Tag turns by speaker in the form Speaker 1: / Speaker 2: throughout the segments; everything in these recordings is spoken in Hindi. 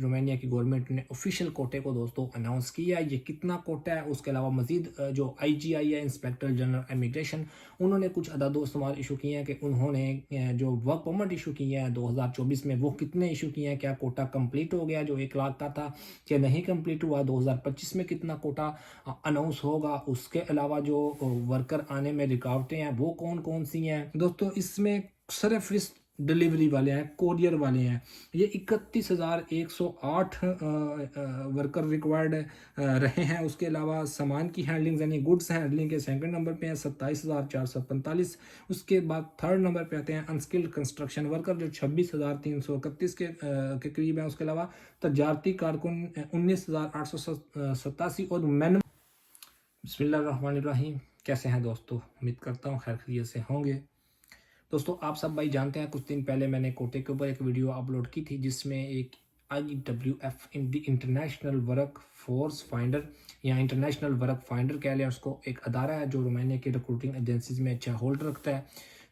Speaker 1: रोमानिया की गवर्नमेंट ने ऑफिशियल कोटे को दोस्तों अनाउंस किया है। ये कितना कोटा है, उसके अलावा मजीद जो आईजीआई है, इंस्पेक्टर जनरल इमिग्रेशन, उन्होंने कुछ अदद व शुमार इशू किए हैं कि उन्होंने जो वर्क परमिट इशू किए हैं 2024 में वो कितने इशू किए हैं, क्या कोटा कंप्लीट हो गया जो 1 लाख का था, क्या नहीं कंप्लीट हुआ, 2025 में कितना कोटा अनाउंस होगा, उसके अलावा जो वर्कर आने में रुकावटें हैं वो कौन कौन सी हैं दोस्तों। इसमें सरफरिस्त डिलीवरी वाले हैं, कोरियर वाले हैं, ये 31,108 वर्कर रिक्वायर्ड रहे हैं। उसके अलावा सामान की हैंडलिंग यानी गुड्स हैंडलिंग के सेकंड नंबर पे हैं 27,445। उसके बाद थर्ड नंबर पे आते हैं अनस्किल्ड कंस्ट्रक्शन वर्कर जो 26,331 के करीब हैं। उसके अलावा तजारती कारकुन 19,887 और मैन। बिस्मिल्लाहिर्रहमानिर्रहीम। कैसे हैं दोस्तों, उम्मीद करता हूँ खैर खैरियत से होंगे। दोस्तों आप सब भाई जानते हैं कुछ दिन पहले मैंने कोटे के ऊपर एक वीडियो अपलोड की थी जिसमें एक IWF international work force finder या इंटरनेशनल वर्क फाइंडर कह लें उसको, एक अदारा है जो रोमानिया के रिक्रूटिंग एजेंसीज में अच्छा होल्ड रखता है।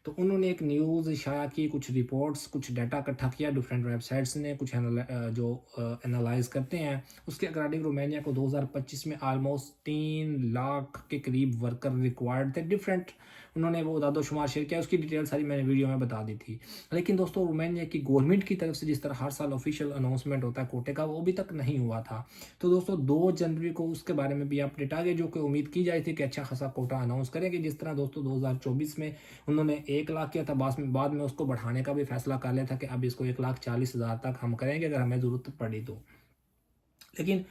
Speaker 1: तो उन्होंने एक न्यूज़ शाया की, कुछ रिपोर्ट्स, कुछ डाटा इकट्ठा किया डिफरेंट वेबसाइट्स ने, कुछ जो एनालाइज करते हैं उसके अकॉर्डिंग रोमानिया को 2025 में आलमोस्ट 3 लाख के करीब वर्कर रिक्वायर्ड थे। डिफरेंट उन्होंने वो दादोशुमार शेयर किया, उसकी डिटेल सारी मैंने वीडियो में बता दी थी। लेकिन दोस्तों रोमानिया की गवर्नमेंट की तरफ से जिस तरह हर साल ऑफिशियल अनाउंसमेंट होता है कोटे का, वो अभी तक नहीं हुआ था। तो दोस्तों 2 जनवरी को उसके बारे में भी अपडेट आ गई जो कि उम्मीद की जाती थी कि अच्छा खासा कोटा अनाउंस करेंगे। जिस तरह दोस्तों 2024 में उन्होंने 1 लाख किया था, बाद में उसको बढ़ाने का भी फैसला कर लिया था कि अब इसको 1,40,000 तक हम करेंगे अगर हमें ज़रूरत पड़ी तो। लेकिन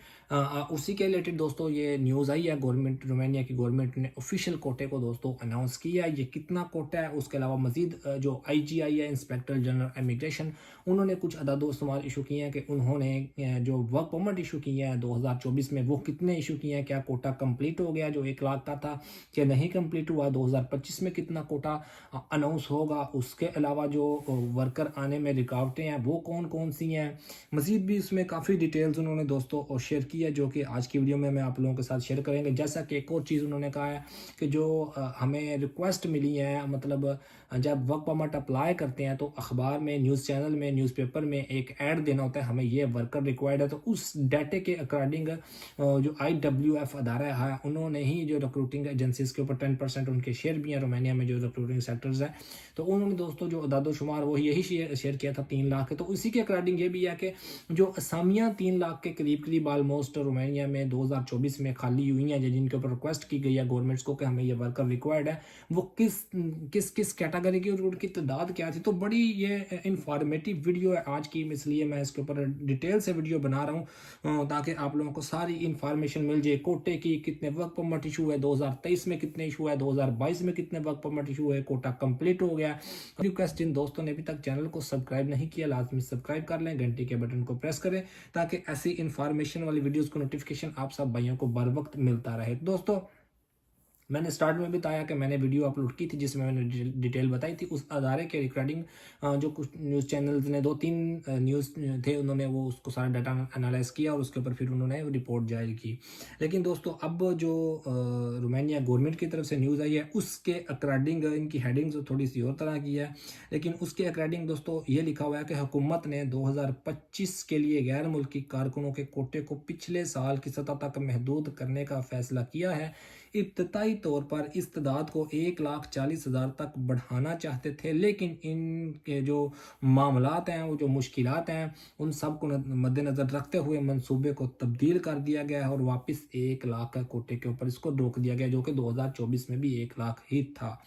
Speaker 1: उसी के रिलेटेड दोस्तों ये न्यूज़ आई है, गवर्नमेंट रोमानिया की गवर्नमेंट ने ऑफिशियल कोटे को दोस्तों अनाउंस किया है। ये कितना कोटा है, उसके अलावा मजीद जो आईजीआई है, इंस्पेक्टर जनरल इमिग्रेशन, उन्होंने कुछ अदद व शुमार इशू किए हैं कि उन्होंने जो वर्क परमिट इशू किए हैं 2024 में वो कितने इशू किए हैं, क्या कोटा कंप्लीट हो गया जो 1 लाख का था, क्या नहीं कंप्लीट हुआ, 2025 में कितना कोटा अनाउंस होगा, उसके अलावा जो वर्कर आने में रुकावटें हैं वो कौन कौन सी हैं। मजीद भी इसमें काफ़ी डिटेल्स उन्होंने दोस्तों शेयर की है जो कि आज की वीडियो में मैं आप लोगों के साथ शेयर करेंगे। जैसा कि एक और चीज़ उन्होंने कहा है कि जो हमें रिक्वेस्ट मिली है, मतलब जब वर्क परमिट अप्लाई करते हैं तो अखबार में, न्यूज़ चैनल में, न्यूज़पेपर में एक ऐड देना होता है, हमें ये वर्कर रिक्वायर्ड है। तो उस डाटे के अकॉर्डिंग जो IWF अदारा है उन्होंने ही जो रिक्रूटिंग एजेंसीज के ऊपर 10% उनके शेयर भी हैं रोमानिया में जो रिक्रूटिंग सेक्टर्स हैं, तो उन्होंने दोस्तों जो अदादोशुमार वो यही शेयर किया था 3 लाख के। तो इसी के अकॉर्डिंग ये भी है कि जो असामियाँ 3 लाख के करीब ऑलमोस्ट रोमानिया में 2024 में खाली हुई हैं जिनके ऊपर रिक्वेस्ट की गई है गवर्नमेंट्स को कि हमें ये वर्कर रिक्वायर्ड है, वो किस कैटेगरी की और उनकी तादाद क्या थी। तो बड़ी ये इंफॉर्मेटिव वीडियो है आज की, इसलिए मैं इसके ऊपर डिटेल से वीडियो बना रहा हूँ ताकि आप लोगों को सारी इंफॉर्मेशन मिल जाए। कोटे की कितने वर्क परमिट इशू है, 2023 में कितने इशू है, 2022 में कितने वर्क परमिट इशू है, कोटा कंप्लीट हो गया। रिक्वेस्ट जिन दोस्तों ने अभी तक चैनल को सब्सक्राइब नहीं किया लाजमी सब्सक्राइब कर लें, घंटी के बटन को प्रेस करें ताकि ऐसी इंफॉर्मेशन वाली वीडियोस को नोटिफिकेशन आप सब भाइयों को बर वक्त मिलता रहे। दोस्तों मैंने स्टार्ट में बताया कि मैंने वीडियो अपलोड की थी जिसमें मैंने डिटेल बताई थी उस अदारे के रिकॉर्डिंग। जो कुछ न्यूज़ चैनल्स ने 2-3 न्यूज़ थे उन्होंने वो उसको सारा डाटा एनालाइज किया और उसके ऊपर फिर उन्होंने रिपोर्ट जारी की। लेकिन दोस्तों अब जो रोमानिया गवर्नमेंट की तरफ से न्यूज़ आई है उसके अकॉर्डिंग इनकी हेडिंग थोड़ी सी और तरह की है, लेकिन उसके अकॉर्डिंग दोस्तों ये लिखा हुआ है कि हुकूमत ने 2025 के लिए गैर मुल्की कारकुनों के कोटे को पिछले साल की सतह तक महदूद करने का फैसला किया है। इब्तदाई तौर पर इस तादाद को 1,40,000 तक बढ़ाना चाहते थे, लेकिन इनके जो मामलात हैं, वो जो मुश्किलात हैं, उन सब को मद्देनज़र रखते हुए मंसूबे को तब्दील कर दिया गया है और वापस 1 लाख का कोटे के ऊपर इसको रोक दिया गया जो कि 2024 में भी 1 लाख ही था।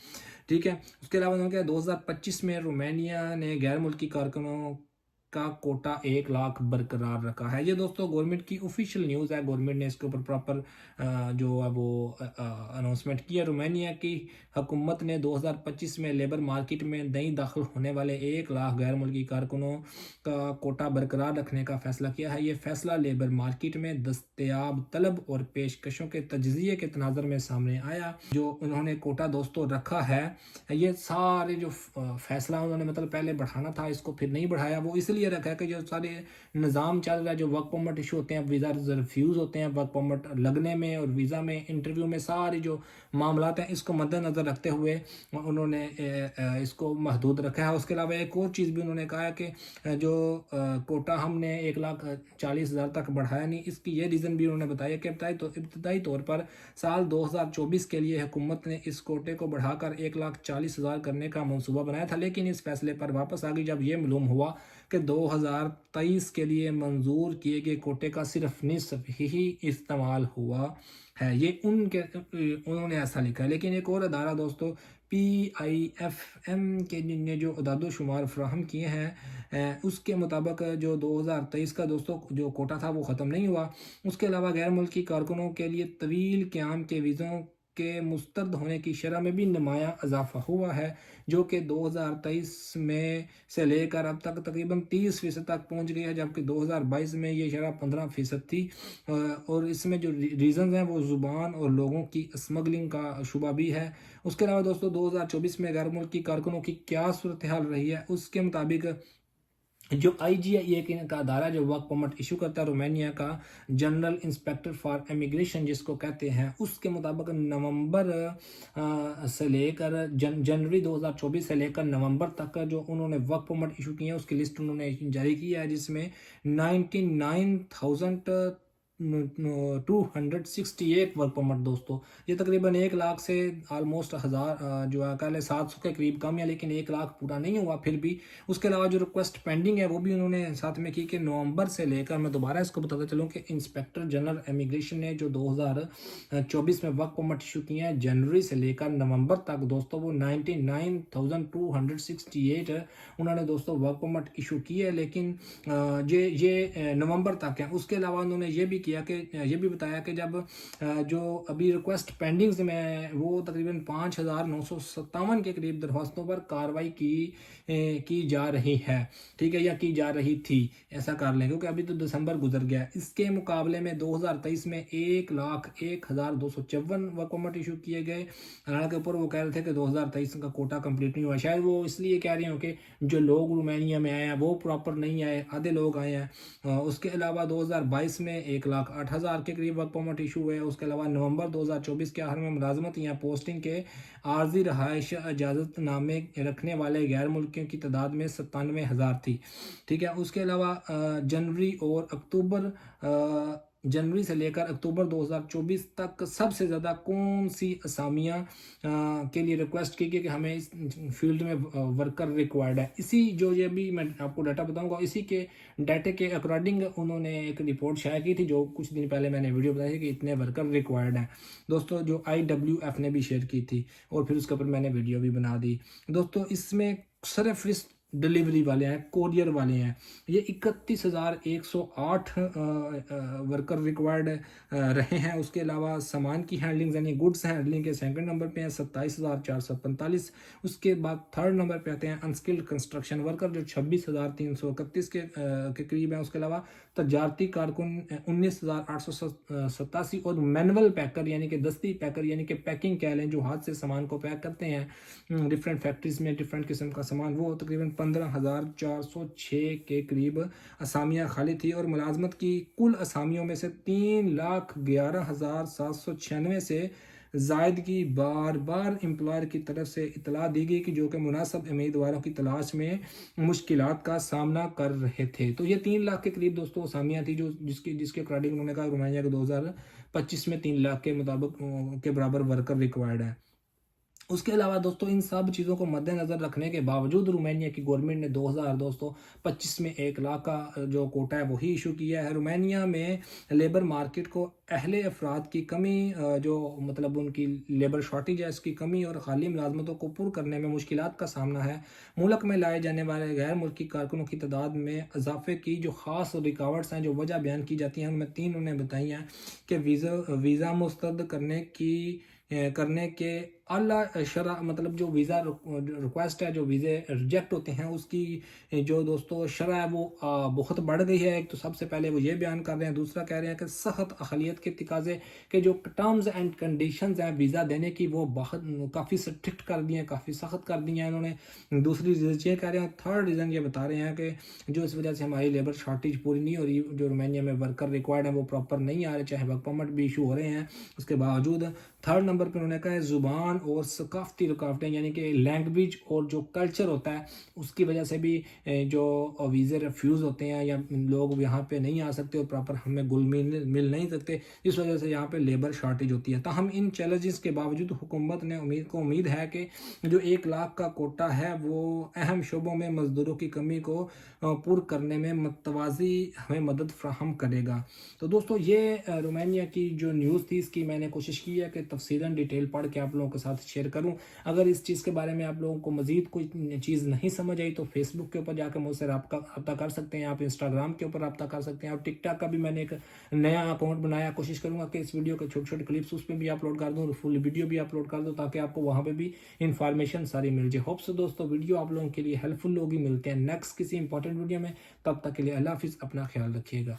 Speaker 1: ठीक है, उसके अलावा उन्होंने कहा 2025 में रोमानिया ने गैर मुल्की कारकुनों का कोटा 1 लाख बरकरार रखा है। ये दोस्तों गवर्नमेंट की ऑफिशियल न्यूज़ है, गवर्नमेंट ने इसके ऊपर प्रॉपर जो है वो अनाउंसमेंट किया। रोमानिया की हुकूमत ने 2025 में लेबर मार्केट में नई दाखिल होने वाले 1 लाख गैर मुल्की कारकुनों का कोटा बरकरार रखने का फैसला किया है। ये फैसला लेबर मार्केट में दस्तयाब तलब और पेशकशों के तज्जिए के तनाज़र में सामने आया। जो उन्होंने कोटा दोस्तों रखा है, ये सारे जो फैसला उन्होंने मतलब पहले बढ़ाना था इसको फिर नहीं बढ़ाया, वो इसलिए ये रखा है कि जो सारे निज़ाम चल रहा है, जो वर्क परमिट इशू होते हैं, वीज़ा रिफ्यूज़ होते हैं वर्क परमिट लगने में और वीज़ा में, इंटरव्यू में, सारे जो मामलात हैं, इसको मद्देनज़र रखते हुए उन्होंने इसको महदूद रखा है। उसके अलावा एक और चीज़ भी उन्होंने कहा है कि जो कोटा हमने 1,40,000 तक बढ़ाया नहीं, इसकी ये रीज़न भी उन्होंने बताया कि इब्तदाई तौर पर साल 2024 के लिए हुकूमत ने इस कोटे को बढ़ाकर 1,40,000 करने का मंसूबा बनाया था, लेकिन इस फैसले पर वापस आ गई जब ये मालूम हुआ कि 2023 के लिए मंजूर किए गए कोटे का सिर्फ निस्फ ही इस्तेमाल हुआ है। ये उन्होंने ऐसा लिखा है। लेकिन एक और अदारा दोस्तों PIFM के ने जो अदाद-ओ-शुमार फ्राहम किए हैं उसके मुताबिक जो 2023 का दोस्तों जो कोटा था वो ख़त्म नहीं हुआ। उसके अलावा गैर मुल्की कारकुनों के लिए तवील क़याम के वीज़ों के मुस्तरद होने की शरह में भी नुमायाँ इजाफा हुआ है, जो कि 2023 में से लेकर अब तक तकरीबन 30% तक पहुंच गई है, जबकि 2022 में ये शरह 15% थी। और इसमें जो रीज़न्स हैं वो ज़ुबान और लोगों की स्मगलिंग का शुबा भी है। उसके अलावा दोस्तों 2024 में गैर मुल्की कारकुनों की क्या सूरत हाल रही है, उसके मुताबिक जो IGA का अदारा जो वर्क परमिट इशू करता है रोमानिया का, जनरल इंस्पेक्टर फॉर इमिग्रेशन जिसको कहते हैं, उसके मुताबिक नवंबर से लेकर जनवरी 2024 से लेकर नवंबर तक का जो उन्होंने वर्क परमिट इशू किए हैं उसकी लिस्ट उन्होंने जारी की है, जिसमें 99,268 वर्क परमिट दोस्तों, ये तकरीबन 1 लाख से ऑलमोस्ट 1000 जो है कह 700 के करीब कम है, लेकिन 1 लाख पूरा नहीं हुआ फिर भी। उसके अलावा जो रिक्वेस्ट पेंडिंग है वो भी उन्होंने साथ में की कि नवंबर से लेकर, मैं दोबारा इसको बताता चलूँ कि इंस्पेक्टर जनरल इमिग्रेशन ने जो 2024 में वर्क परमिट इशू किए हैं जनवरी से लेकर नवंबर तक दोस्तों, वो 99,268 उन्होंने दोस्तों वर्क परमिट इशू किए है, लेकिन ये नवंबर तक है। उसके अलावा उन्होंने ये भी बताया कि जब जो अभी रिक्वेस्ट पेंडिंग्स में है वो तकरीबन 5,957 के करीब दरख्वास्तों पर कार्रवाई की जा रही है, ठीक है, या की जा रही थी, ऐसा कर लें, क्योंकि अभी तो दिसंबर गुजर गया। इसके मुकाबले में 2023 में 1,01,254 वर्क परमिट इशू किए गए। हालांकि ऊपर वो कह रहे थे कि 2023 का कोटा कंप्लीट नहीं हुआ, शायद वो इसलिए कह रहे हो कि जो लोग रोमानिया में आए हैं वो प्रॉपर नहीं आए, आधे लोग आए हैं। उसके अलावा 2022 में 1,08,000 के करीब वर्क परमिट इशू हुए। उसके अलावा नवंबर 2024 के आखिर में मुलाजमत या पोस्टिंग के आर्जी रहायश इजाज़त नामे रखने वाले गैर मुल्कियों की तादाद में 97,000 थी, ठीक है। उसके अलावा जनवरी से लेकर अक्टूबर 2024 तक सबसे ज़्यादा कौन सी असामियाँ के लिए रिक्वेस्ट की गई कि हमें इस फील्ड में वर्कर रिक्वायर्ड है। इसी जो ये भी मैं आपको डाटा बताऊंगा, इसी के डाटे के अकॉर्डिंग उन्होंने एक रिपोर्ट शायद की थी, जो कुछ दिन पहले मैंने वीडियो बताई कि इतने वर्कर रिक्वायर्ड हैं दोस्तों, जो IWF ने भी शेयर की थी, और फिर उसके ऊपर मैंने वीडियो भी बना दी दोस्तों। इसमें सिर्फ डिलीवरी वाले हैं, कोरियर वाले हैं, ये 31,108 वर्कर रिक्वायर्ड रहे हैं। उसके अलावा सामान की हैंडलिंग यानी गुड्स हैंडलिंग के सेकंड नंबर पे हैं 27,445। उसके बाद थर्ड नंबर पे आते हैं अनस्किल्ड कंस्ट्रक्शन वर्कर जो 26,331 के करीब हैं। उसके अलावा तजारती कारकुन 19,887 और मैनुअल पैकर यानी कि दस्ती पैकर यानी कि पैकिंग कह लें, जो हाथ से सामान को पैक करते हैं डिफरेंट फैक्ट्रीज में डिफरेंट किस्म का सामान, वो तकरीबन 15,406 के करीब असामियाँ खाली थी। और मुलाजमत की कुल असामियों में से 3,11,796 से जायद की बार बार एम्प्लॉयर की तरफ से इतला दी गई कि जो कि मुनासिब उम्मीदवारों की तलाश में मुश्किलात का सामना कर रहे थे। तो ये 3 लाख के करीब दोस्तों असामियाँ थी, जो जिसके अकॉर्डिंग उन्होंने कहा रोमानिया के 2025 में 3 लाख के मुताबिक के बराबर वर्कर रिक्वायर्ड है। उसके अलावा दोस्तों इन सब चीज़ों को मद्देनज़र रखने के बावजूद रोमानिया की गवर्नमेंट ने 2025 में 1 लाख का जो कोटा है वही इशू किया है। रोमानिया में लेबर मार्केट को अहले अफराद की कमी, जो मतलब उनकी लेबर शॉर्टेज है, इसकी कमी और खाली मुलाजमतों को पुर करने में मुश्किलात का सामना है। मुल्क में लाए जाने वाले गैर मुल्की कारकुनों की तादाद में इजाफे की जो ख़ास रिकावट्स हैं, जो वजह बयान की जाती हैं, उनमें 3 उन्हें बताई हैं कि वीज़ा मुस्तरद करने के आला शरा मतलब जो वीज़ा रिक्वेस्ट है, जो वीज़े रिजेक्ट होते हैं उसकी जो दोस्तों शरह है वो बहुत बढ़ गई है। एक तो सबसे पहले वो ये बयान कर रहे हैं, दूसरा कह रहे हैं कि सख्त अक़लियत के तकाज़े के जो टर्म्स एंड कंडीशंस हैं वीज़ा देने की वो बहुत काफ़ी स्ट्रिक्ट कर दी हैं, काफ़ी सख्त कर दी हैं इन्होंने। दूसरी रीज़न ये कह रहे हैं, थर्ड रीज़न ये बता रहे हैं कि जो इस वजह से हमारी लेबर शॉर्टेज पूरी नहीं हो रही, जो रोमानिया में वर्कर रिक्वायर्ड है वो प्रॉपर नहीं आ रहे, चाहे वर्क परमिट भी इशू हो रहे हैं उसके बावजूद। थर्ड नंबर पर उन्होंने कहा है ज़ुबान और सकाफ़ती रुकावटें, यानी कि लैंग्वेज और जो कल्चर होता है उसकी वजह से भी जो वीज़े रिफ्यूज़ होते हैं या लोग यहाँ पे नहीं आ सकते और प्रॉपर हमें घुल मिल नहीं सकते, इस वजह से यहाँ पे लेबर शॉर्टेज होती है। ताहम इन चैलेंजेस के बावजूद हुकूमत ने उम्मीद है कि जो 1 लाख का कोटा है वो अहम शोबों में मज़दूरों की कमी को पूर्ण करने में मतवाज़ी हमें मदद फ्राहम करेगा। तो दोस्तों ये रोमानिया की जो न्यूज़ थी इसकी मैंने कोशिश की है कि तफसीलन डिटेल पढ़ के आप लोगों के साथ शेयर करूं। अगर इस चीज़ के बारे में आप लोगों को मज़ीद कोई चीज़ नहीं समझ आई तो फेसबुक के ऊपर जाकर मुझसे रब्ता कर सकते हैं, आप इंस्टाग्राम के ऊपर रब्ता कर सकते हैं, और टिकटॉक का भी मैंने एक नया अकाउंट बनाया। कोशिश करूँगा कि इस वीडियो के छोटे छोटे क्लिप्स उस पर भी अपलोड कर दूँ और फुल वीडियो भी अपलोड कर दूँ ताकि आपको वहाँ पर भी इंफॉर्मेशन सारी मिल जाए। होप सो दोस्तों वीडियो आप लोगों के लिए हेल्पफुल होगी। मिलते हैं नेक्स्ट किसी इंपॉर्टेंट वीडियो में, तब तक के लिए अल्लाह हाफिज़, अपना ख्याल रखिएगा।